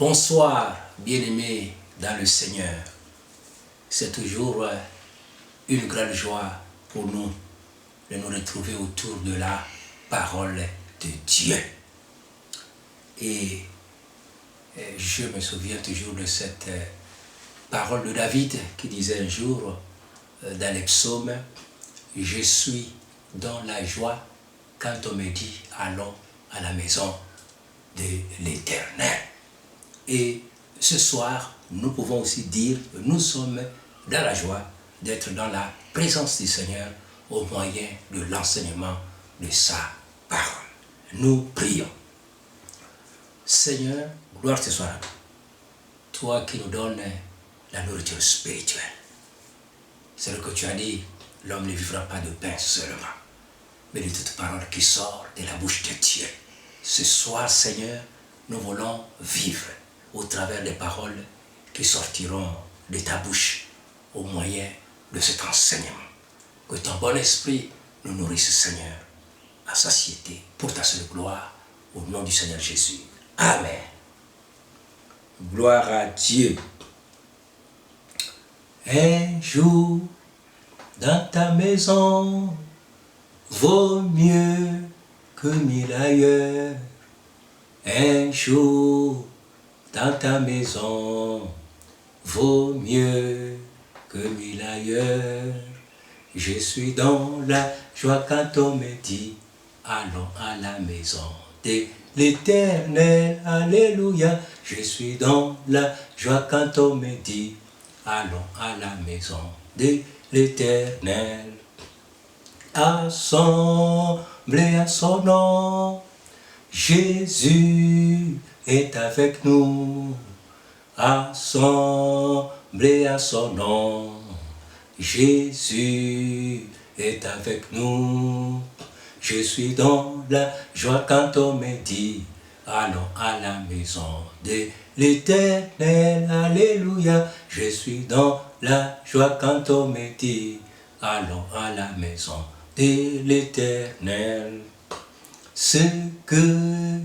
Bonsoir, bien-aimés dans le Seigneur. C'est toujours une grande joie pour nous de nous retrouver autour de la parole de Dieu. Et je me souviens toujours de cette parole de David qui disait un jour dans les psaumes, « Je suis dans la joie quand on me dit « Allons à la maison de l'Éternel ». Et ce soir, nous pouvons aussi dire que nous sommes dans la joie d'être dans la présence du Seigneur au moyen de l'enseignement de sa parole. Nous prions. Seigneur, gloire te soit à toi qui nous donnes la nourriture spirituelle. C'est ce que tu as dit, l'homme ne vivra pas de pain seulement, mais de toute parole qui sort de la bouche de Dieu. Ce soir, Seigneur, nous voulons vivre au travers des paroles qui sortiront de ta bouche au moyen de cet enseignement. Que ton bon esprit nous nourrisse, Seigneur, à satiété, pour ta seule gloire, au nom du Seigneur Jésus. Amen. Gloire à Dieu. Un jour, dans ta maison, vaut mieux que 1000 ailleurs. Un jour, dans ta maison, vaut mieux que 1000 ailleurs. Je suis dans la joie quand on me dit, allons à la maison de l'Éternel, alléluia. Je suis dans la joie quand on me dit, allons à la maison de l'Éternel. Assemblés à son nom, Jésus est avec nous. Assemblés à son nom, Jésus est avec nous. Je suis dans la joie quand on me dit, allons à la maison de l'Éternel, alléluia. Je suis dans la joie quand on me dit, allons à la maison de l'Éternel. Ce que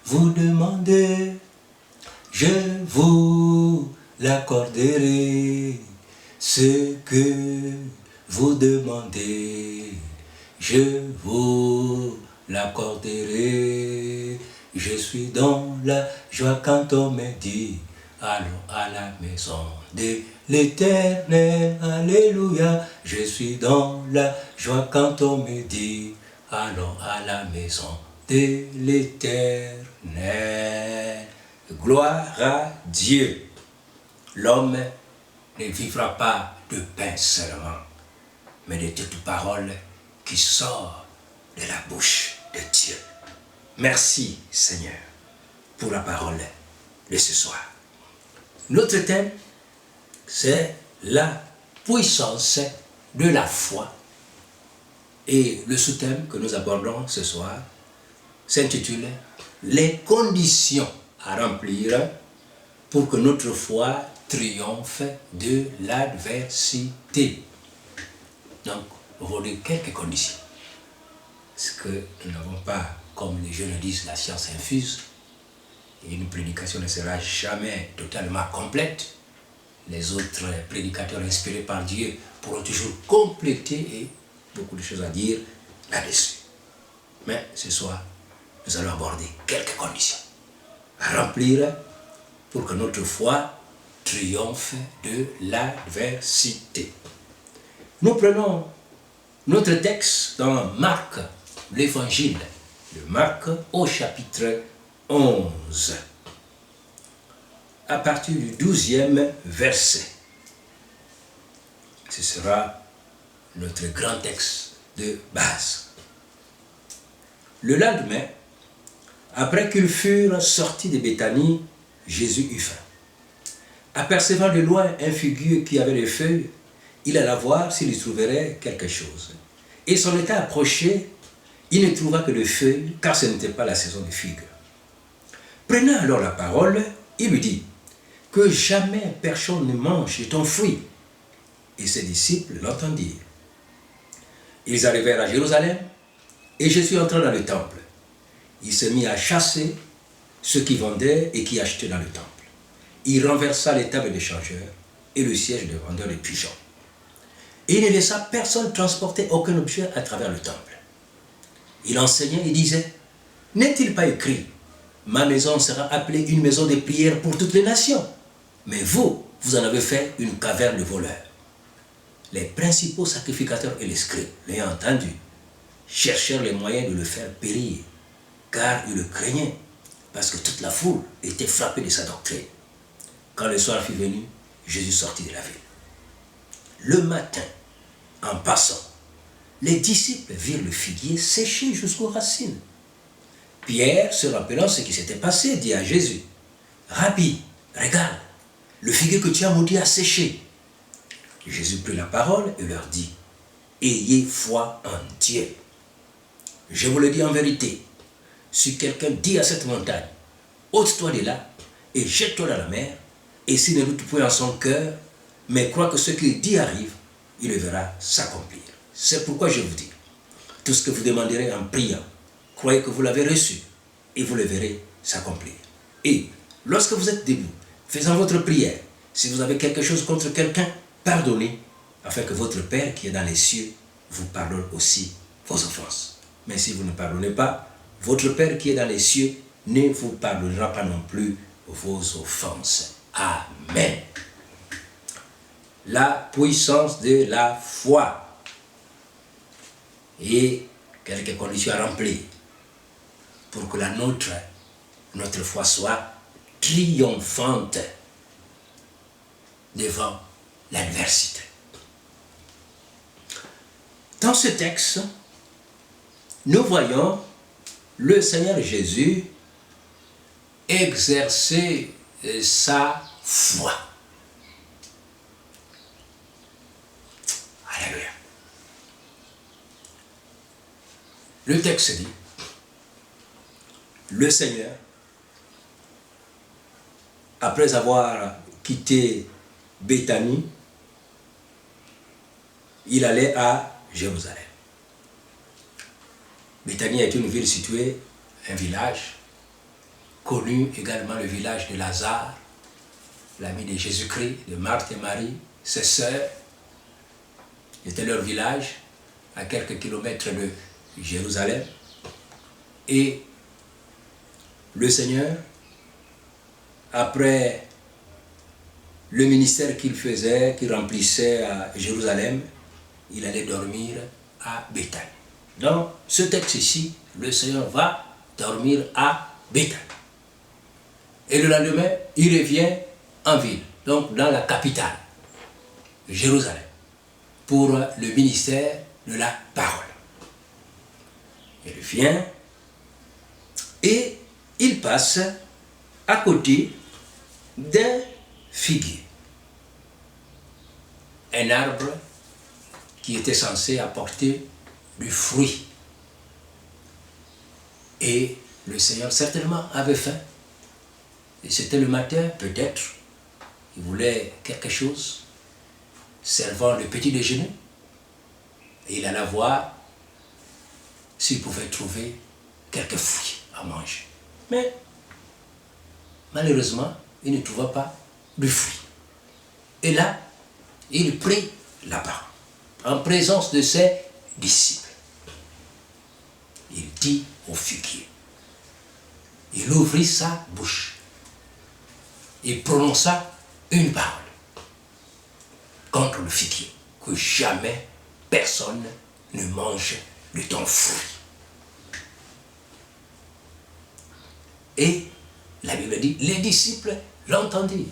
vous demandez, je vous l'accorderai. Ce que vous demandez, je vous l'accorderai. Je suis dans la joie quand on me dit, allons à la maison de l'Éternel, alléluia. Je suis dans la joie quand on me dit, allons à la maison de l'Éternel. Gloire à Dieu. L'homme ne vivra pas de pain seulement, mais de toute parole qui sort de la bouche de Dieu. Merci Seigneur pour la parole de ce soir. Notre thème, c'est la puissance de la foi. Et le sous-thème que nous abordons ce soir s'intitule « Les conditions à remplir pour que notre foi triomphe de l'adversité ». Donc, aujourd'hui, quelques conditions. Parce que nous n'avons pas, comme les jeunes disent, la science infuse. Et une prédication ne sera jamais totalement complète. Les autres prédicateurs inspirés par Dieu pourront toujours compléter et beaucoup de choses à dire là-dessus. Mais ce soir, nous allons aborder quelques conditions à remplir pour que notre foi triomphe de l'adversité. Nous prenons notre texte dans Marc, l'évangile de Marc au chapitre 11, à partir du 12e verset. Ce sera notre grand texte de base. Le lendemain, après qu'ils furent sortis de Béthanie, Jésus eut faim. Apercevant de loin un figuier qui avait des feuilles, il alla voir s'il y trouverait quelque chose. Et s'en étant approché, il ne trouva que des feuilles, car ce n'était pas la saison des figues. Prenant alors la parole, il lui dit, « Que jamais personne ne mange de ton fruit. » Et ses disciples l'entendirent. Ils arrivèrent à Jérusalem, et Jésus entra dans le temple. Il se mit à chasser ceux qui vendaient et qui achetaient dans le temple. il renversa les tables des changeurs et le siège des vendeurs de pigeons. Et il ne laissa personne transporter aucun objet à travers le temple. Il enseignait et disait, « N'est-il pas écrit, ma maison sera appelée une maison de prière pour toutes les nations. Mais vous, vous en avez fait une caverne de voleurs. » Les principaux sacrificateurs et les scribes, l'ayant entendu, cherchèrent les moyens de le faire périr, car ils le craignaient, parce que toute la foule était frappée de sa doctrine. Quand le soir fut venu, Jésus sortit de la ville. Le matin, en passant, les disciples virent le figuier séché jusqu'aux racines. Pierre, se rappelant ce qui s'était passé, dit à Jésus, « Rabbi, regarde, le figuier que tu as maudit a séché. » Jésus prit la parole et leur dit, « Ayez foi en Dieu. Je vous le dis en vérité, si quelqu'un dit à cette montagne, ôte-toi de là et jette-toi dans la mer, et s'il ne doute point en son cœur, mais croit que ce qu'il dit arrive, il le verra s'accomplir. C'est pourquoi je vous dis, tout ce que vous demanderez en priant, croyez que vous l'avez reçu, et vous le verrez s'accomplir. Et lorsque vous êtes debout, faisant votre prière, si vous avez quelque chose contre quelqu'un, pardonnez, afin que votre Père qui est dans les cieux vous pardonne aussi vos offenses. Mais si vous ne pardonnez pas, votre Père qui est dans les cieux ne vous pardonnera pas non plus vos offenses. Amen. La puissance de la foi. Et quelques conditions à remplir pour que notre foi soit triomphante devant l'adversité. Dans ce texte, nous voyons le Seigneur Jésus exercer sa foi. Alléluia. Le texte dit, le Seigneur, après avoir quitté Béthanie, il allait à Jérusalem. Béthanie est une ville située, un village, connu également le village de Lazare, l'ami de Jésus-Christ, de Marthe et Marie, ses sœurs. C'était leur village, à quelques kilomètres de Jérusalem. Et le Seigneur, après le ministère qu'il faisait, qu'il remplissait à Jérusalem, il allait dormir à Béthanie. Dans ce texte ici, le Seigneur va dormir à Béthanie. Et le lendemain, il revient en ville, donc dans la capitale, Jérusalem, pour le ministère de la parole. Il vient et il passe à côté d'un figuier, un arbre qui était censé apporter du fruit. Et le Seigneur certainement avait faim. Et c'était le matin, peut-être, il voulait quelque chose, servant le petit déjeuner. Et il alla voir s'il pouvait trouver quelques fruits à manger. Mais, malheureusement, il ne trouva pas de fruits. Et là, il prit la parole, en présence de ses disciples. Il dit au figuier, il ouvrit sa bouche, il prononça une parole contre le figuier, que jamais personne ne mange de ton fruit. Et la Bible dit, les disciples l'entendirent.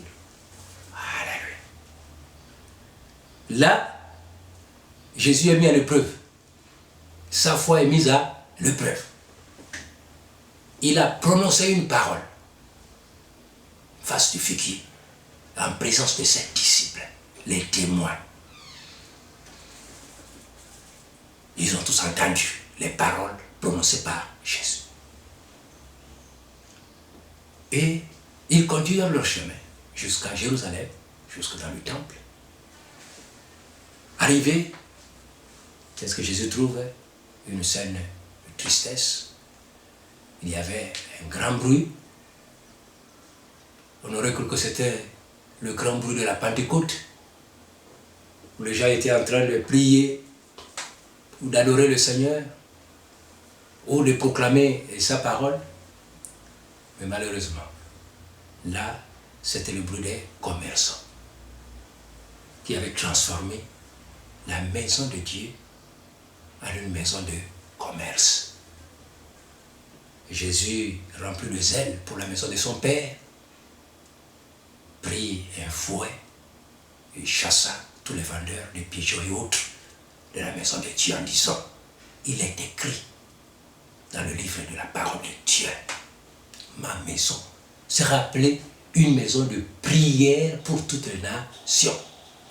Alléluia. Là, Jésus est mis à l'épreuve. Sa foi est mise à l'épreuve. Il a prononcé une parole face du figuier, en présence de ses disciples, les témoins. Ils ont tous entendu les paroles prononcées par Jésus. Et ils conduisirent leur chemin jusqu'à Jérusalem, jusque dans le temple. Arrivé, qu'est-ce que Jésus trouve? Une scène de tristesse. Il y avait un grand bruit. On aurait cru que c'était le grand bruit de la Pentecôte, où les gens étaient en train de prier, ou d'adorer le Seigneur, ou de proclamer sa parole. Mais malheureusement, là, c'était le bruit des commerçants qui avaient transformé la maison de Dieu en une maison de commerce. Jésus, rempli de zèle pour la maison de son Père, prit un fouet et chassa tous les vendeurs de pigeons et autres de la maison de Dieu en disant, il est écrit dans le livre de la parole de Dieu, ma maison sera appelée une maison de prière pour toutes les nations,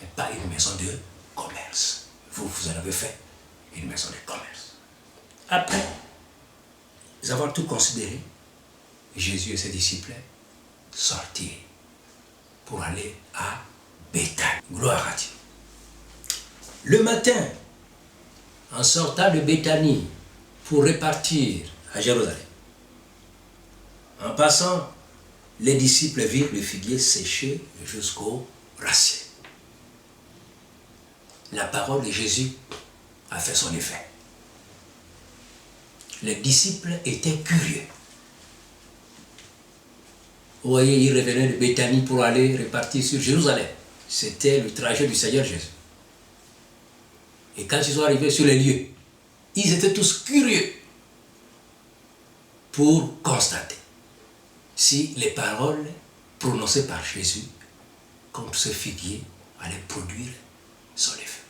et pas une maison de commerce. Vous en avez fait une maison de commerce. Après avoir tout considéré, Jésus et ses disciples sortirent pour aller à Béthanie. Gloire à Dieu. Le matin, en sortant de Béthanie pour repartir à Jérusalem, en passant, les disciples virent le figuier séché jusqu'aux racines. La parole de Jésus a fait son effet. Les disciples étaient curieux. Vous voyez, ils revenaient de Béthanie pour aller repartir sur Jérusalem. C'était le trajet du Seigneur Jésus. Et quand ils sont arrivés sur les lieux, ils étaient tous curieux pour constater si les paroles prononcées par Jésus contre ce figuier allaient produire son effet.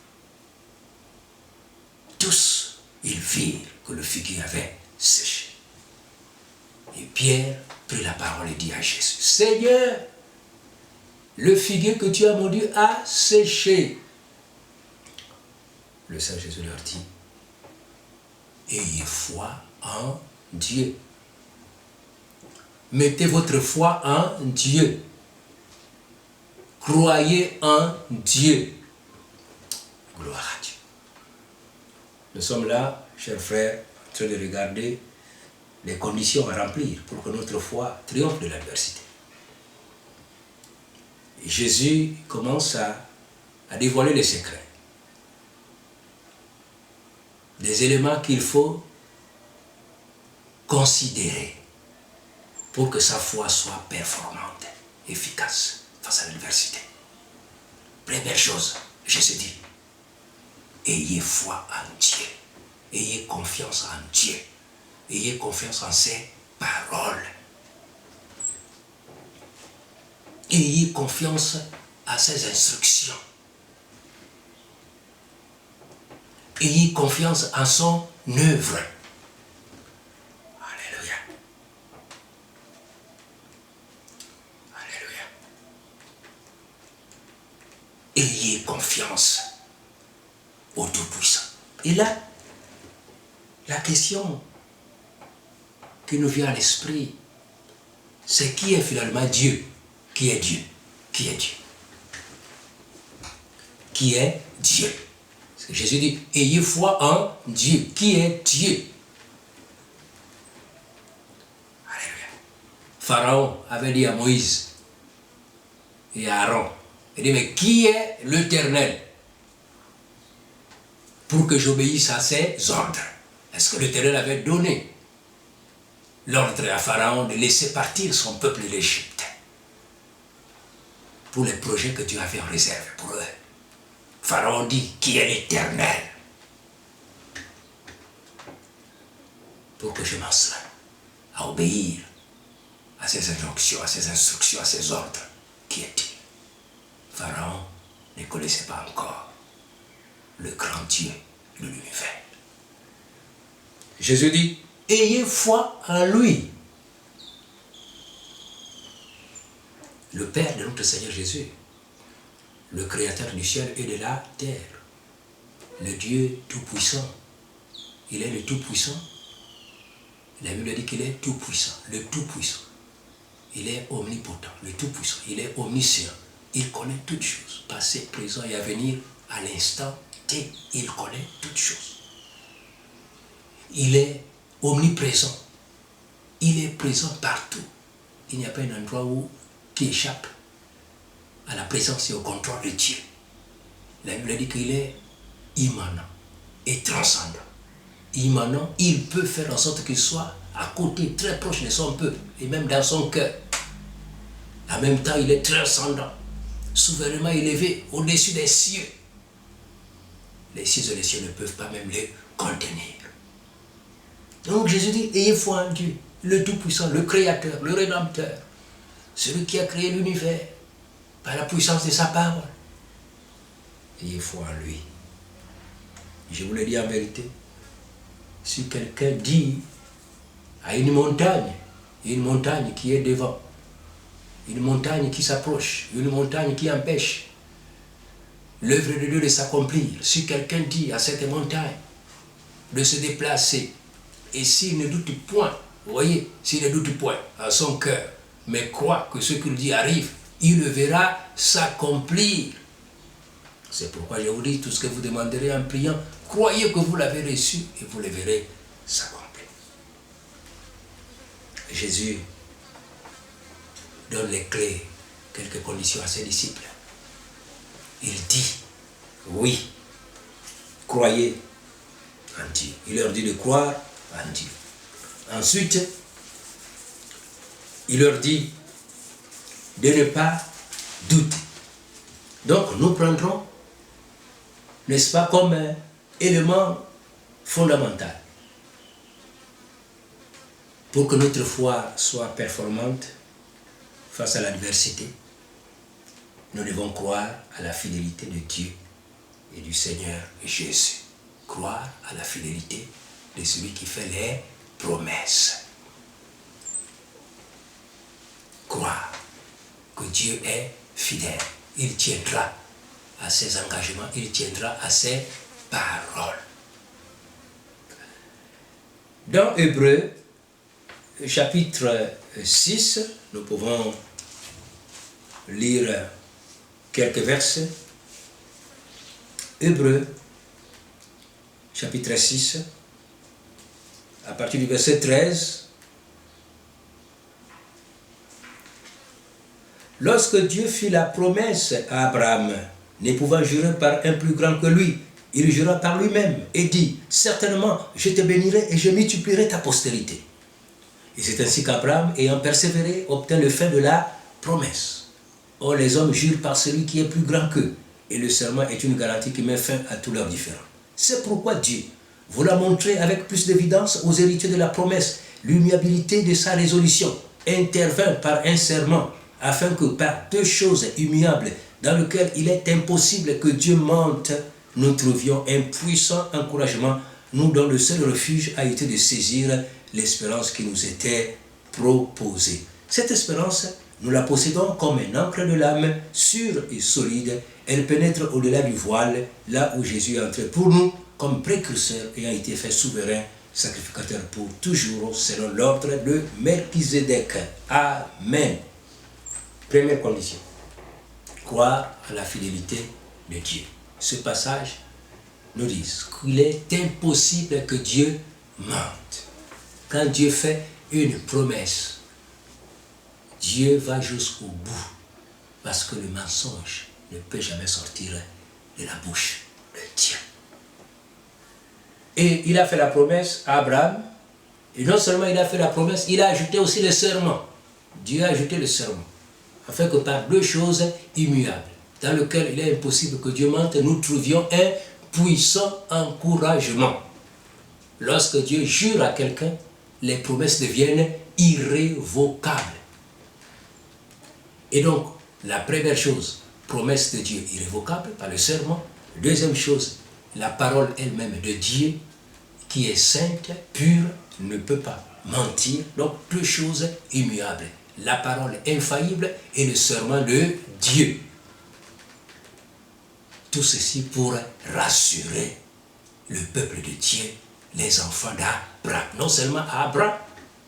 Tous, ils virent que le figuier avait séché. Et Pierre prit la parole et dit à Jésus, Seigneur, le figuier que tu as mordu a séché. Le Seigneur Jésus leur dit, ayez foi en Dieu. Mettez votre foi en Dieu. Croyez en Dieu. Gloire à Dieu. Nous sommes là, chers frères, en train de regarder les conditions à remplir pour que notre foi triomphe de l'adversité. Jésus commence à dévoiler les secrets. Des éléments qu'il faut considérer pour que sa foi soit performante, efficace face à l'adversité. Première chose, Jésus dit, ayez foi en Dieu, ayez confiance en Dieu, ayez confiance en ses paroles. Ayez confiance à ses instructions. Ayez confiance en son œuvre. Alléluia. Alléluia. Ayez confiance au Tout-Puissant. Et là, la question qui nous vient à l'esprit, c'est qui est finalement Dieu? Qui est Dieu? Qui est Dieu? Qui est Dieu? Parce que Jésus dit, ayez foi en Dieu. Qui est Dieu? Alléluia. Pharaon avait dit à Moïse et à Aaron, il dit, mais qui est l'Éternel pour que j'obéisse à ses ordres? Est-ce que l'Éternel avait donné l'ordre à Pharaon de laisser partir son peuple d'Égypte pour les projets que Dieu avait en réserve pour eux? Pharaon dit, qui est l'Éternel pour que je m'en sois à obéir à ses injonctions, à ses instructions, à ses ordres? Qui est-il? Pharaon ne connaissait pas encore le grand Dieu de l'univers. Jésus dit, ayez foi en lui. Le Père de notre Seigneur Jésus, le Créateur du ciel et de la terre, le Dieu Tout-Puissant. Il est le Tout-Puissant. La Bible dit qu'il est Tout-Puissant, le Tout-Puissant. Il est omnipotent, le Tout-Puissant. Il est omniscient. Il connaît toutes choses, passé, présent et à venir, à l'instant T. Il connaît toutes choses. Il est omniprésent. Il est présent partout. Il n'y a pas un endroit qui échappe à la présence et au contrôle de Dieu. La Bible dit qu'il est immanent et transcendant. Immanent, il peut faire en sorte qu'il soit à côté, très proche de son peuple, et même dans son cœur. En même temps, il est transcendant, souverainement élevé au-dessus des cieux. Les cieux et les cieux ne peuvent pas même les contenir. Donc Jésus dit, ayez foi en Dieu, le Tout-Puissant, le Créateur, le Rédempteur, celui qui a créé l'univers par la puissance de sa parole. Ayez foi en lui. Je vous le dis en vérité, si quelqu'un dit à une montagne qui est devant, une montagne qui s'approche, une montagne qui empêche l'œuvre de Dieu de s'accomplir, si quelqu'un dit à cette montagne de se déplacer, et s'il ne doute point, vous voyez, s'il ne doute point en son cœur, mais croit que ce qu'il dit arrive, il le verra s'accomplir. C'est pourquoi je vous dis, tout ce que vous demanderez en priant, croyez que vous l'avez reçu et vous le verrez s'accomplir. Jésus donne les clés, quelques conditions à ses disciples. Il dit, oui, croyez en Dieu. Il leur dit de croire en Dieu. Ensuite, il leur dit de ne pas douter. Donc, nous prendrons, n'est-ce pas, comme un élément fondamental pour que notre foi soit performante face à l'adversité. Nous devons croire à la fidélité de Dieu et du Seigneur Jésus. Croire à la fidélité de celui qui fait les promesses. Croire que Dieu est fidèle. Il tiendra à ses engagements, il tiendra à ses paroles. Dans Hébreux, chapitre 6, nous pouvons lire quelques versets. Hébreux, chapitre 6, à partir du verset 13. Lorsque Dieu fit la promesse à Abraham, ne pouvant jurer par un plus grand que lui, il jura par lui-même et dit, certainement, je te bénirai et je multiplierai ta postérité. Et c'est ainsi qu'Abraham, ayant persévéré, obtint le fait de la promesse. Or, les hommes jurent par celui qui est plus grand qu'eux, et le serment est une garantie qui met fin à tous leurs différends. C'est pourquoi Dieu, voulant montrer avec plus d'évidence aux héritiers de la promesse l'immuabilité de sa résolution, intervint par un serment, afin que par deux choses immuables, dans lesquelles il est impossible que Dieu mente, nous trouvions un puissant encouragement, nous dont le seul refuge a été de saisir l'espérance qui nous était proposée. Cette espérance, nous la possédons comme un ancre de l'âme, sûre et solide. Elle pénètre au-delà du voile, là où Jésus est entré pour nous, comme précurseur, ayant été fait souverain, sacrificateur pour toujours, selon l'ordre de Melchizedek. Amen. Première condition, croire à la fidélité de Dieu. Ce passage nous dit qu'il est impossible que Dieu mente. Quand Dieu fait une promesse, Dieu va jusqu'au bout, parce que le mensonge ne peut jamais sortir de la bouche de Dieu. Et il a fait la promesse à Abraham, et non seulement il a fait la promesse, il a ajouté aussi le serment. Dieu a ajouté le serment, afin que par deux choses immuables, dans lesquelles il est impossible que Dieu mente, nous trouvions un puissant encouragement. Lorsque Dieu jure à quelqu'un, les promesses deviennent irrévocables. Et donc, la première chose, promesse de Dieu irrévocable par le serment. Deuxième chose, la parole elle-même de Dieu, qui est sainte, pure, ne peut pas mentir. Donc, deux choses immuables. La parole infaillible et le serment de Dieu. Tout ceci pour rassurer le peuple de Dieu, les enfants d'Abraham. Non seulement Abraham,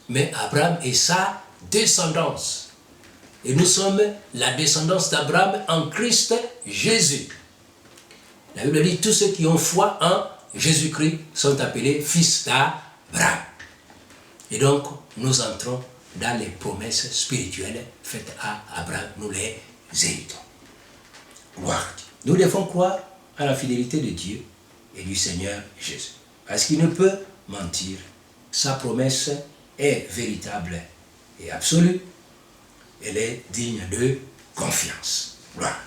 mais Abraham et sa descendance. Et nous sommes la descendance d'Abraham en Christ Jésus. La Bible dit, tous ceux qui ont foi en Jésus-Christ sont appelés fils d'Abraham. Et donc, nous entrons dans les promesses spirituelles faites à Abraham, nous les héritons. Gloire. Nous devons croire à la fidélité de Dieu et du Seigneur Jésus. Parce qu'il ne peut mentir. Sa promesse est véritable et absolue. Elle est digne de confiance. Gloire.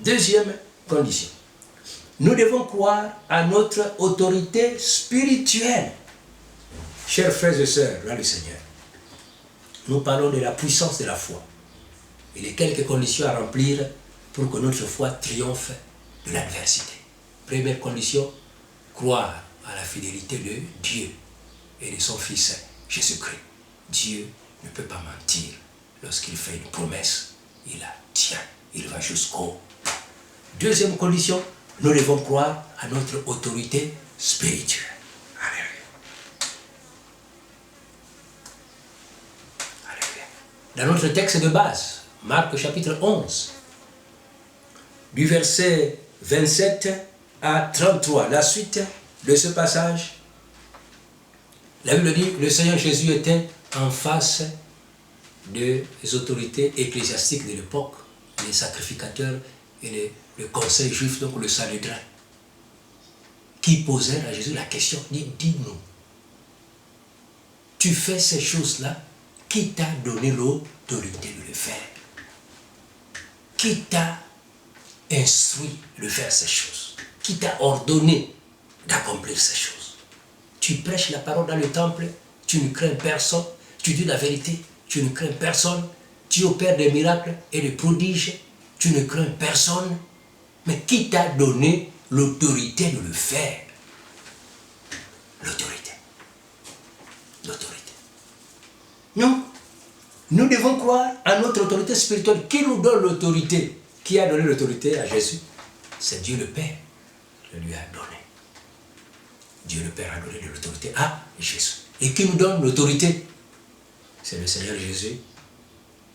Deuxième condition. Nous devons croire à notre autorité spirituelle. Chers frères et sœurs, dans le Seigneur, nous parlons de la puissance de la foi et les quelques conditions à remplir pour que notre foi triomphe de l'adversité. Première condition, croire à la fidélité de Dieu et de son Fils Jésus-Christ. Dieu ne peut pas mentir. Lorsqu'il fait une promesse, il la tient. Il va jusqu'au bout. Deuxième condition, nous devons croire à notre autorité spirituelle. Alléluia. Alléluia. Dans notre texte de base, Marc chapitre 11, du verset 27 à 33, la suite de ce passage, la Bible dit, le Seigneur Jésus était en face des autorités ecclésiastiques de l'époque, les sacrificateurs et le conseil juif, donc le Sanhédrin, qui posèrent à Jésus la question, dis-nous, tu fais ces choses-là, qui t'a donné l'autorité de le faire? Qui t'a instruit de faire ces choses? Qui t'a ordonné d'accomplir ces choses? Tu prêches la parole dans le temple, tu ne crains personne, tu dis la vérité, tu ne crains personne, tu opères des miracles et des prodiges, tu ne crains personne, mais qui t'a donné l'autorité de le faire? L'autorité. L'autorité. Non. Nous devons croire à notre autorité spirituelle. Qui nous donne l'autorité? Qui a donné l'autorité à Jésus? C'est Dieu le Père qui lui a donné. Dieu le Père a donné de l'autorité à Jésus. Et qui nous donne l'autorité? C'est le Seigneur Jésus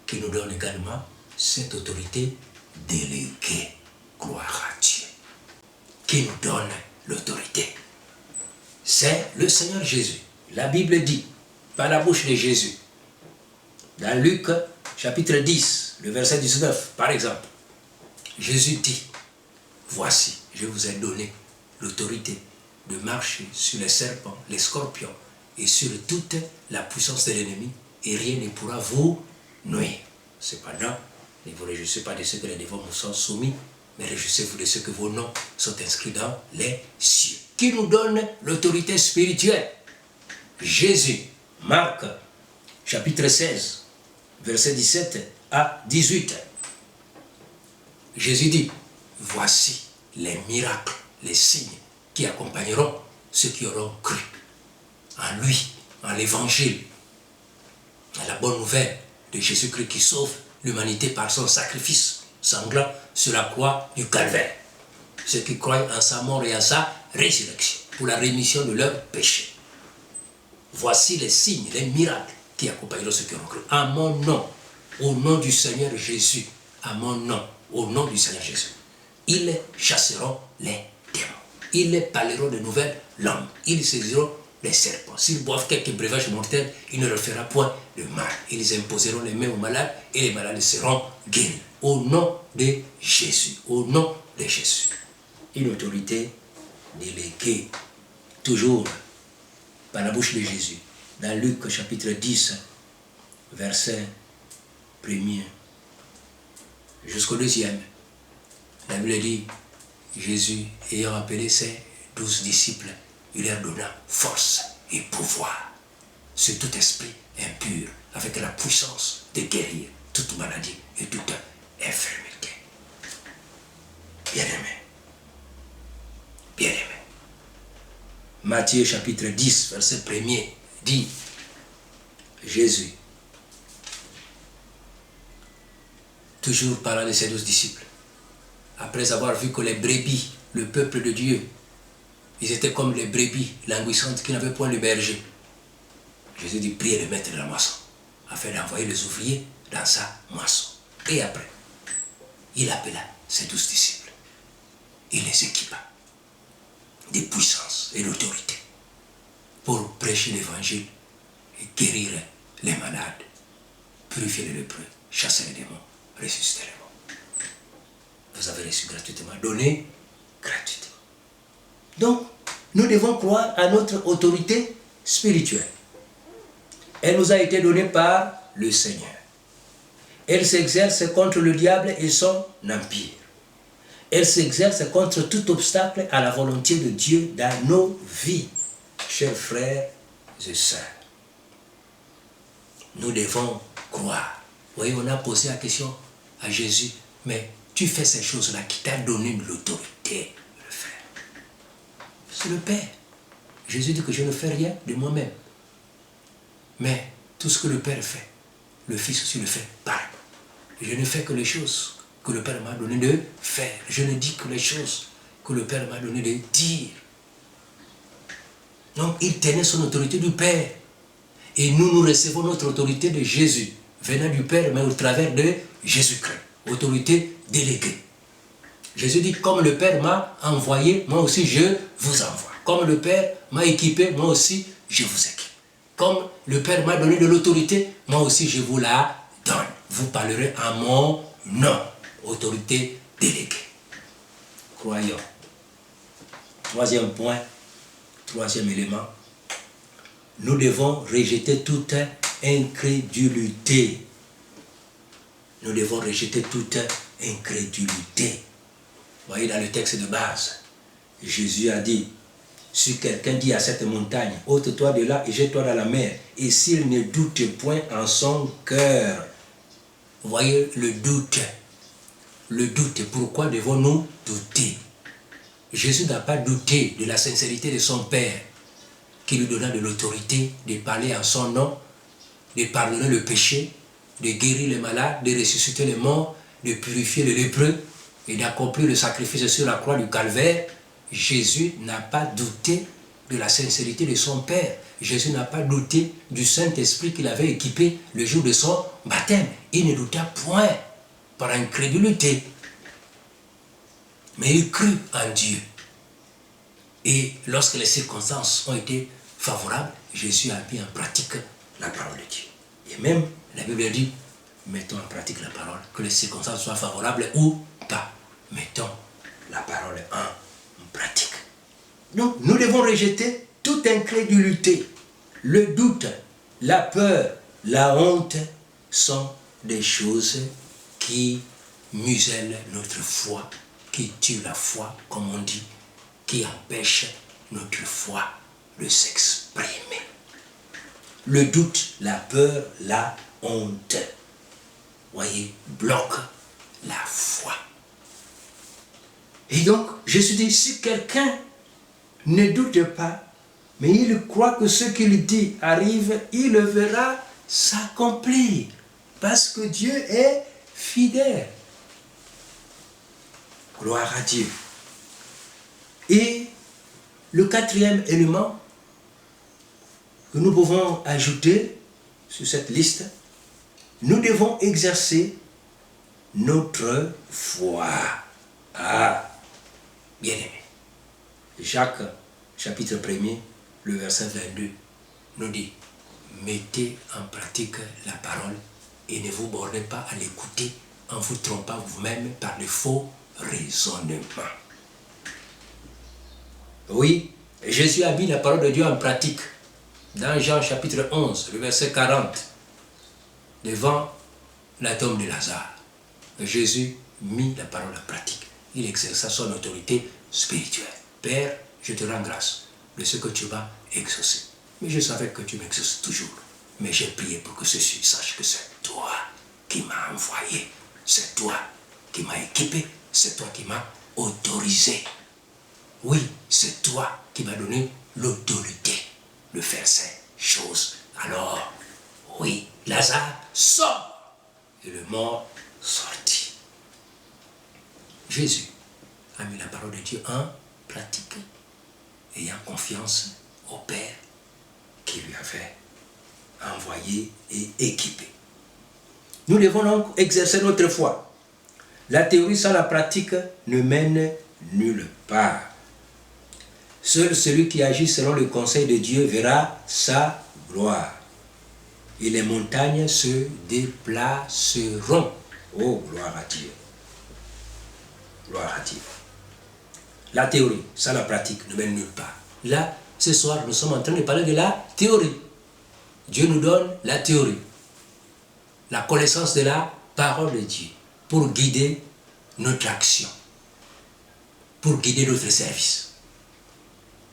qui nous donne également cette autorité déléguée. Gloire à Dieu. Qui nous donne l'autorité? C'est le Seigneur Jésus. La Bible dit, par la bouche de Jésus, dans Luc chapitre 10, le verset 19, par exemple, Jésus dit, voici, je vous ai donné l'autorité de marcher sur les serpents, les scorpions et sur toute la puissance de l'ennemi, et rien ne pourra vous nuire. Cependant, ne vous réjouissez pas de ce que les démons vous sont soumis, mais réjouissez-vous de ce que vos noms sont inscrits dans les cieux. Qui nous donne l'autorité spirituelle? Jésus. Marc chapitre 16, verset 17 à 18. Jésus dit, voici les miracles, les signes qui accompagneront ceux qui auront cru en lui, en l'évangile, à la bonne nouvelle de Jésus-Christ qui sauve l'humanité par son sacrifice sanglant sur la croix du calvaire. Ceux qui croient en sa mort et en sa résurrection pour la rémission de leurs péchés. Voici les signes, les miracles qui accompagneront ceux qui auront cru. À mon nom, au nom du Seigneur Jésus, à mon nom, au nom du Seigneur Jésus, ils chasseront les démons. Ils parleront de nouvelles langues. Ils saisiront les serpents. S'ils boivent quelques breuvages mortels, il ne leur fera point de mal. Ils imposeront les mains aux malades et les malades seront guéris. Au nom de Jésus. Au nom de Jésus. Une autorité déléguée, toujours par la bouche de Jésus. Dans Luc chapitre 10, verset 1er jusqu'au 2e, la Bible dit, Jésus ayant appelé ses 12 disciples, il leur donna force et pouvoir sur tout esprit impur, avec la puissance de guérir toute maladie et toute infirmité. Bien-aimé, bien-aimé. Matthieu chapitre 10, verset 1er dit, Jésus, toujours parlant de ses 12 disciples, après avoir vu que les brebis, le peuple de Dieu, ils étaient comme les brebis languissantes qui n'avaient point de berger. Jésus dit, priez le maître de la moisson, afin d'envoyer les ouvriers dans sa moisson. Et après, il appela ses 12 disciples. Il les équipa de puissance et d'autorité pour prêcher l'évangile et guérir les malades, purifier les lépreux, chasser les démons, ressusciter les morts. vous avez reçu gratuitement, donné gratuitement. Donc, nous devons croire à notre autorité spirituelle. Elle nous a été donnée par le Seigneur. Elle s'exerce contre le diable et son empire. Elle s'exerce contre tout obstacle à la volonté de Dieu dans nos vies, chers frères et sœurs. Nous devons croire. Vous voyez, on a posé la question à Jésus, mais tu fais ces choses-là, qui t'a donné l'autorité de le faire? C'est le Père. Jésus dit que je ne fais rien de moi-même. Mais tout ce que le Père fait, le Fils aussi le fait pareil. Je ne fais que les choses que le Père m'a donné de faire. Je ne dis que les choses que le Père m'a donné de dire. Donc il tenait son autorité du Père. Et nous recevons notre autorité de Jésus, venant du Père, mais au travers de Jésus-Christ. Autorité déléguée. Jésus dit, comme le Père m'a envoyé, moi aussi je vous envoie. Comme le Père m'a équipé, moi aussi je vous équipe. Comme le Père m'a donné de l'autorité, moi aussi je vous la donne. Vous parlerez en mon nom. Autorité déléguée. Croyons. Troisième point, troisième élément. Nous devons rejeter toute incrédulité. Nous devons rejeter toute incrédulité. Vous voyez dans le texte de base, Jésus a dit, si quelqu'un dit à cette montagne, ôte-toi de là et jette-toi dans la mer, et s'il ne doute point en son cœur. Vous voyez le doute. Le doute, pourquoi devons-nous douter? Jésus n'a pas douté de la sincérité de son Père, qui lui donna de l'autorité de parler en son nom, de pardonner le péché, de guérir les malades, de ressusciter les morts, de purifier les lépreux et d'accomplir le sacrifice sur la croix du calvaire. Jésus n'a pas douté de la sincérité de son Père. Jésus n'a pas douté du Saint-Esprit qu'il avait équipé le jour de son baptême. Il ne douta point par incrédulité. Mais il crut en Dieu. Et lorsque les circonstances ont été favorables, Jésus a mis en pratique la parole de Dieu. Et même, la Bible dit, mettons en pratique la parole, que les circonstances soient favorables ou pas. Mettons la parole en pratique. Donc, nous devons rejeter toute incrédulité. Le doute, la peur, la honte sont des choses qui musellent notre foi, qui tuent la foi, comme on dit, qui empêchent notre foi de s'exprimer. Le doute, la peur, la honte, voyez, bloquent la foi. Et donc, Jésus dit, si quelqu'un ne doute pas, mais il croit que ce qu'il dit arrive, il le verra s'accomplir. Parce que Dieu est fidèle. Gloire à Dieu. Et le quatrième élément que nous pouvons ajouter sur cette liste, nous devons exercer notre foi. Ah, bien aimé. Jacques, chapitre 1er, le verset 22, nous dit, mettez en pratique la parole et ne vous bornez pas à l'écouter en vous trompant vous-même par de faux raisonnements. Oui, Jésus a mis la parole de Dieu en pratique. Dans Jean chapitre 11, le verset 40, devant la tombe de Lazare, Jésus mit la parole en pratique. Il exerça son autorité spirituelle. Père, je te rends grâce de ce que tu m'as exaucé. Mais je savais que tu m'exauces toujours. Mais j'ai prié pour que ceux-ci sachent que c'est toi qui m'as envoyé. C'est toi qui m'as équipé. C'est toi qui m'as autorisé. Oui, c'est toi qui m'as donné l'autorité de faire ces choses. Alors, oui, Lazare sort. Et le mort sortit. Jésus a mis la parole de Dieu en pratique, ayant confiance au Père qui lui avait envoyé et équipé. Nous devons donc exercer notre foi. La théorie sans la pratique ne mène nulle part. Seul celui qui agit selon le conseil de Dieu verra sa gloire. Et les montagnes se déplaceront. Oh, gloire à Dieu. Gloire à Dieu. La théorie, sans la pratique, ne mène nulle part. Là, ce soir, nous sommes en train de parler de la théorie. Dieu nous donne la théorie, la connaissance de la parole de Dieu pour guider notre action, pour guider notre service.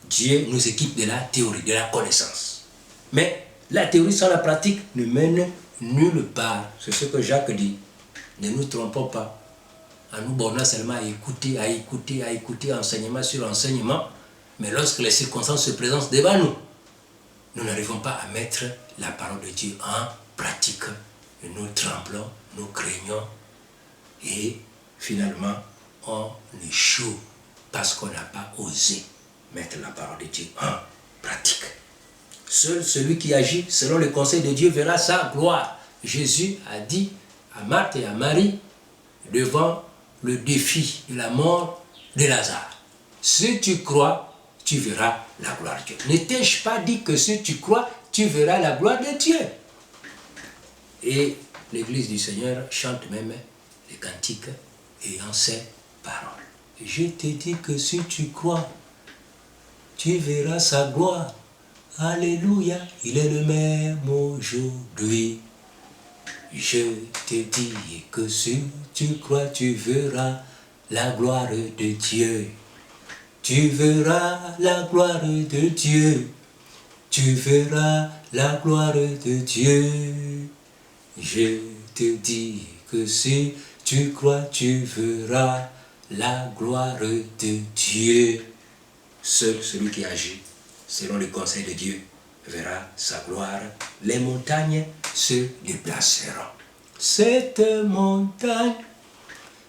Dieu nous équipe de la théorie, de la connaissance. Mais la théorie sans la pratique ne mène nulle part. C'est ce que Jacques dit. Ne nous trompons pas. En nous bornant seulement à écouter enseignement sur enseignement. Mais lorsque les circonstances se présentent devant nous, nous n'arrivons pas à mettre la parole de Dieu en pratique. Et nous tremblons, nous craignons et finalement on échoue parce qu'on n'a pas osé mettre la parole de Dieu en pratique. Seul celui qui agit selon le conseil de Dieu verra sa gloire. Jésus a dit à Marthe et à Marie devant le défi de la mort de Lazare. Si tu crois, tu verras la gloire de Dieu. Ne t'ai-je pas dit que si tu crois, tu verras la gloire de Dieu? Et l'Église du Seigneur chante même les cantiques ayant ces paroles. Je te dis que si tu crois, tu verras sa gloire. Alléluia, il est le même aujourd'hui. Je te dis que si tu crois, tu verras la gloire de Dieu. Tu verras la gloire de Dieu. Tu verras la gloire de Dieu. Je te dis que si tu crois, tu verras la gloire de Dieu. Seul celui qui agit selon le conseil de Dieu verra sa gloire. Les montagnes se déplaceront. Cette montagne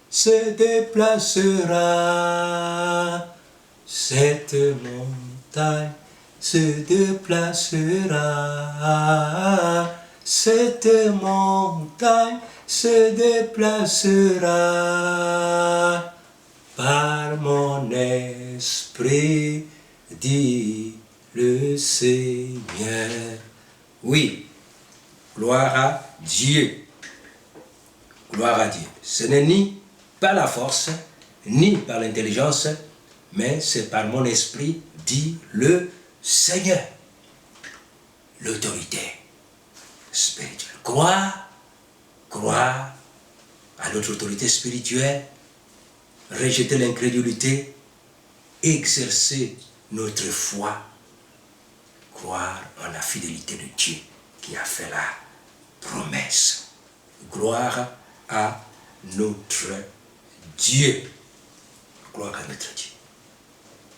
se déplacera. Cette montagne se déplacera. Cette montagne se déplacera par mon esprit, dit le Seigneur. Oui, gloire à Dieu. Gloire à Dieu. Ce n'est ni par la force, ni par l'intelligence, mais c'est par mon esprit, dit le Seigneur. L'autorité spirituelle. Croire à notre autorité spirituelle, rejeter l'incrédulité, exercer notre foi, croire en la fidélité de Dieu qui a fait la promesse. Gloire à notre Dieu. Gloire à notre Dieu.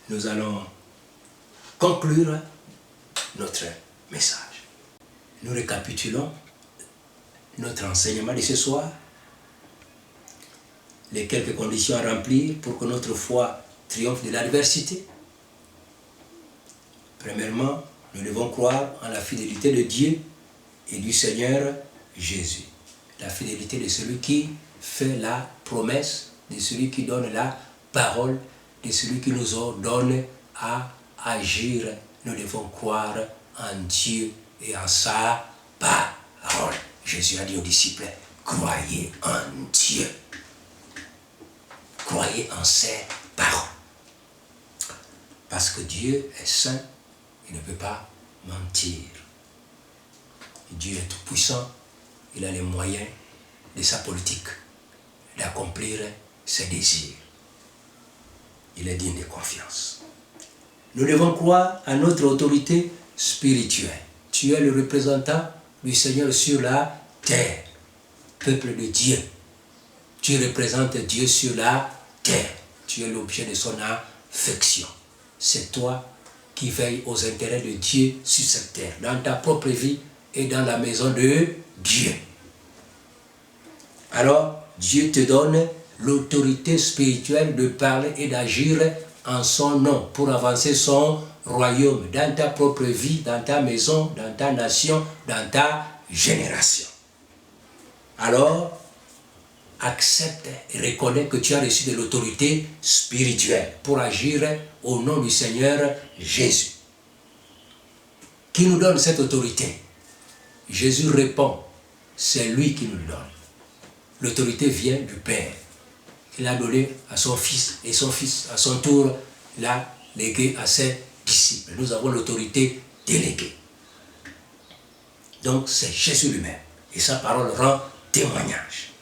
Nous allons conclure notre message. Nous récapitulons notre enseignement de ce soir, les quelques conditions à remplir pour que notre foi triomphe de l'adversité. Premièrement, nous devons croire en la fidélité de Dieu et du Seigneur Jésus. La fidélité de celui qui fait la promesse, de celui qui donne la parole, de celui qui nous ordonne à agir. Nous devons croire en Dieu et en sa parole. Jésus a dit aux disciples, croyez en Dieu. Croyez en ses paroles. Parce que Dieu est saint, il ne peut pas mentir. Dieu est tout puissant, il a les moyens de sa politique, d'accomplir ses désirs. Il est digne de confiance. Nous devons croire à notre autorité spirituelle. Tu es le représentant du Seigneur sur la terre, peuple de Dieu. Tu représentes Dieu sur la terre. Tu es l'objet de son affection. C'est toi qui veilles aux intérêts de Dieu sur cette terre, dans ta propre vie et dans la maison de Dieu. Alors, Dieu te donne l'autorité spirituelle de parler et d'agir en son nom pour avancer son royaume dans ta propre vie, dans ta maison, dans ta nation, dans ta génération. Alors, accepte et reconnais que tu as reçu de l'autorité spirituelle pour agir au nom du Seigneur Jésus. Qui nous donne cette autorité? Jésus répond, c'est lui qui nous le donne. L'autorité vient du Père. il a donné à son fils, et son fils, à son tour, l'a légué à ses disciples. Nous avons l'autorité déléguée. Donc c'est Jésus lui-même. Et sa parole rend témoignage.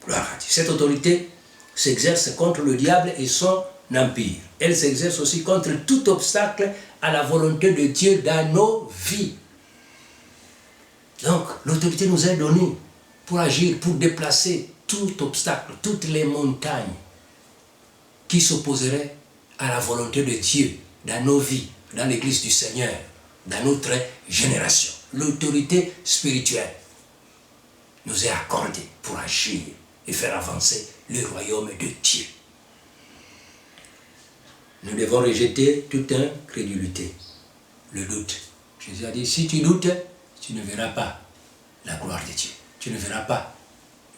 Gloire à Dieu. Cette autorité s'exerce contre le diable et son empire. Elle s'exerce aussi contre tout obstacle à la volonté de Dieu dans nos vies. Donc l'autorité nous est donnée pour agir, pour déplacer tout obstacle, toutes les montagnes qui s'opposeraient à la volonté de Dieu dans nos vies, dans l'église du Seigneur, dans notre génération. L'autorité spirituelle nous est accordée pour agir et faire avancer le royaume de Dieu. Nous devons rejeter toute incrédulité, le doute. Jésus a dit, si tu doutes, tu ne verras pas la gloire de Dieu. Tu ne verras pas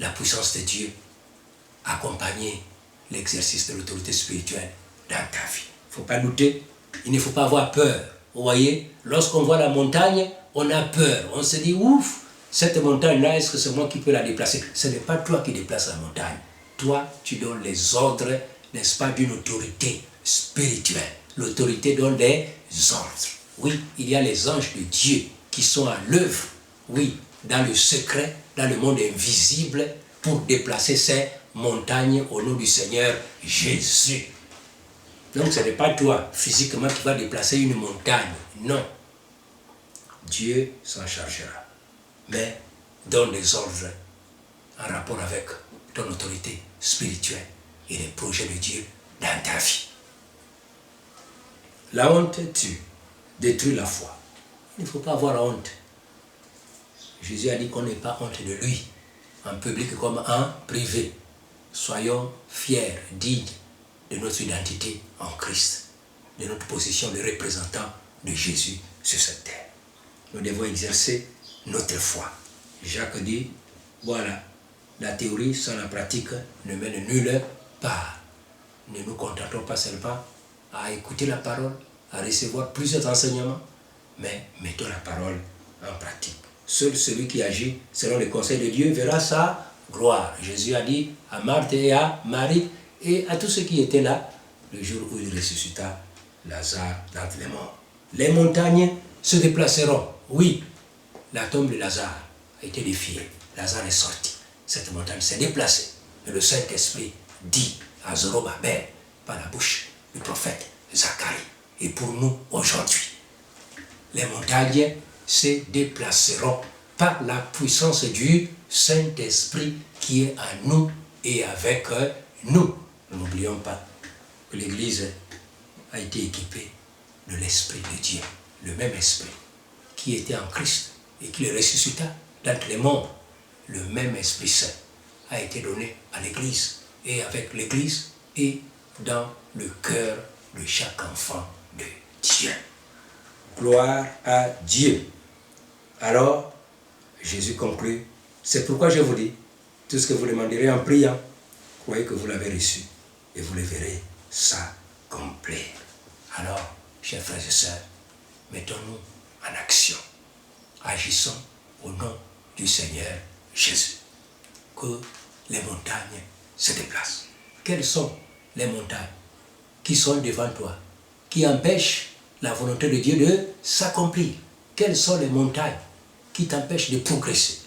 la puissance de Dieu accompagner l'exercice de l'autorité spirituelle dans ta vie. Il ne faut pas douter, il ne faut pas avoir peur. Vous voyez, lorsqu'on voit la montagne, on a peur. On se dit, ouf, cette montagne-là, est-ce que c'est moi qui peux la déplacer? Ce n'est pas toi qui déplaces la montagne. Toi, tu donnes les ordres, n'est-ce pas, d'une autorité spirituelle. L'autorité donne des ordres. Oui, il y a les anges de Dieu qui sont à l'œuvre, oui, dans le secret, dans le monde invisible, pour déplacer ces montagnes au nom du Seigneur Jésus. Donc ce n'est pas toi, physiquement, qui va déplacer une montagne. Non. Dieu s'en chargera. Mais donne des ordres en rapport avec ton autorité spirituelle et les projets de Dieu dans ta vie. La honte tue, détruit la foi. Il ne faut pas avoir honte. Jésus a dit qu'on n'ait pas honte de lui, en public comme en privé. Soyons fiers, dignes de notre identité en Christ, de notre position de représentant de Jésus sur cette terre. Nous devons exercer notre foi. Jacques dit, voilà, la théorie sans la pratique ne mène nulle part. Ne nous contentons pas seulement à écouter la parole, à recevoir plusieurs enseignements, mais mettons la parole en pratique. Seul celui qui agit selon les conseils de Dieu verra sa gloire. Jésus a dit à Marthe et à Marie et à tous ceux qui étaient là le jour où il ressuscita Lazare d'entre les morts. Les montagnes se déplaceront. Oui, la tombe de Lazare a été défiée. Lazare est sorti. Cette montagne s'est déplacée. Et le Saint-Esprit dit à Zorobabel par la bouche du prophète Zacharie. Et pour nous aujourd'hui, les montagnes se déplaceront par la puissance du Saint-Esprit qui est en nous et avec nous. N'oublions pas que l'Église a été équipée de l'Esprit de Dieu, le même Esprit qui était en Christ et qui le ressuscita d'entre les morts. Le même Esprit Saint a été donné à l'Église et avec l'Église et dans le cœur de chaque enfant de Dieu. Gloire à Dieu. Alors, Jésus conclut, c'est pourquoi je vous dis, tout ce que vous demanderez en priant, croyez que vous l'avez reçu et vous le verrez s'accomplir. Alors, chers frères et sœurs, mettons-nous en action. Agissons au nom du Seigneur Jésus. Que les montagnes se déplacent. Quelles sont les montagnes qui sont devant toi, qui empêchent la volonté de Dieu de s'accomplir? Quelles sont les montagnes qui t'empêchent de progresser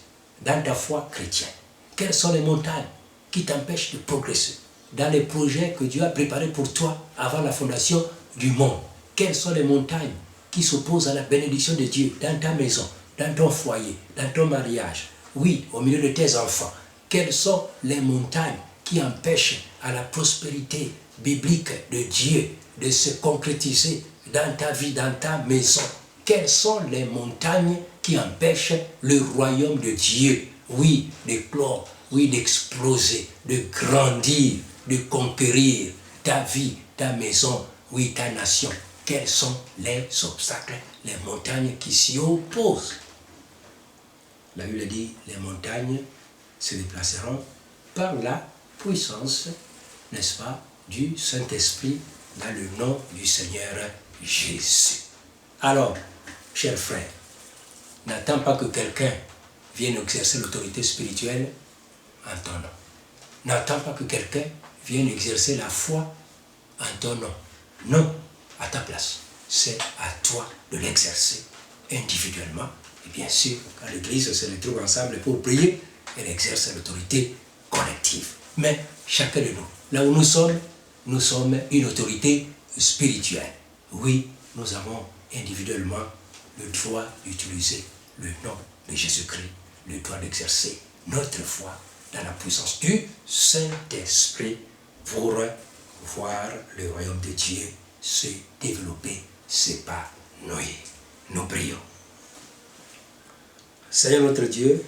dans ta foi chrétienne? Quelles sont les montagnes qui t'empêchent de progresser dans les projets que Dieu a préparés pour toi avant la fondation du monde? Quelles sont les montagnes qui s'opposent à la bénédiction de Dieu dans ta maison, dans ton foyer, dans ton mariage? Oui, au milieu de tes enfants. Quelles sont les montagnes qui empêchent à la prospérité biblique de Dieu de se concrétiser dans ta vie, dans ta maison? Quelles sont les montagnes qui empêchent le royaume de Dieu, oui, d'éclore, oui, d'exploser, de grandir, de conquérir ta vie, ta maison, oui, ta nation? Quels sont les obstacles, les montagnes qui s'y opposent? La Bible dit, les montagnes se déplaceront par la puissance, n'est-ce pas, du Saint-Esprit dans le nom du Seigneur Jésus. Alors, chers frères, n'attends pas que quelqu'un vienne exercer l'autorité spirituelle en ton nom. n'attends pas que quelqu'un vienne exercer la foi en ton nom. Non, à ta place. C'est à toi de l'exercer individuellement. Et bien sûr, quand l'Église se retrouve ensemble pour prier, elle exerce l'autorité collective. Mais chacun de nous, là où nous sommes une autorité spirituelle. Oui, nous avons individuellement le droit d'utiliser le nom de Jésus-Christ, le droit d'exercer notre foi dans la puissance du Saint-Esprit pour voir le royaume de Dieu se développer, s'épanouir. Nous prions. Seigneur notre Dieu,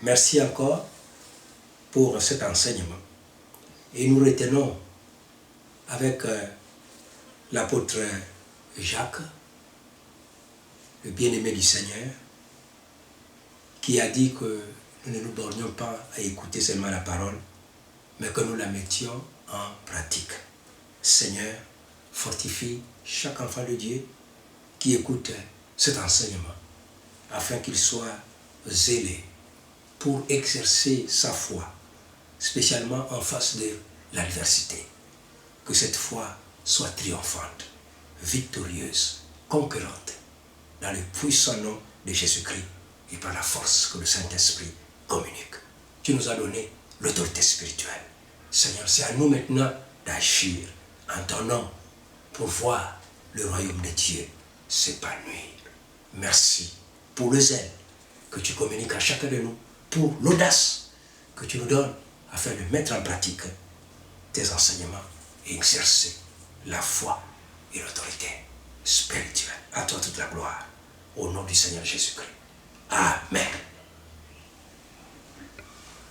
merci encore pour cet enseignement. Et nous retenons avec l'apôtre Jacques, le bien-aimé du Seigneur, qui a dit que nous ne nous bornions pas à écouter seulement la parole, mais que nous la mettions en pratique. Seigneur, fortifie chaque enfant de Dieu qui écoute cet enseignement, afin qu'il soit zélé pour exercer sa foi, spécialement en face de l'adversité. Que cette foi soit triomphante, victorieuse, conquérante, dans le puissant nom de Jésus-Christ et par la force que le Saint-Esprit communique. Tu nous as donné l'autorité spirituelle. Seigneur, c'est à nous maintenant d'agir en ton nom pour voir le royaume de Dieu s'épanouir. Merci pour le zèle que tu communiques à chacun de nous, pour l'audace que tu nous donnes afin de mettre en pratique tes enseignements et exercer la foi et l'autorité spirituelle. À toi toute la gloire, au nom du Seigneur Jésus-Christ. Amen.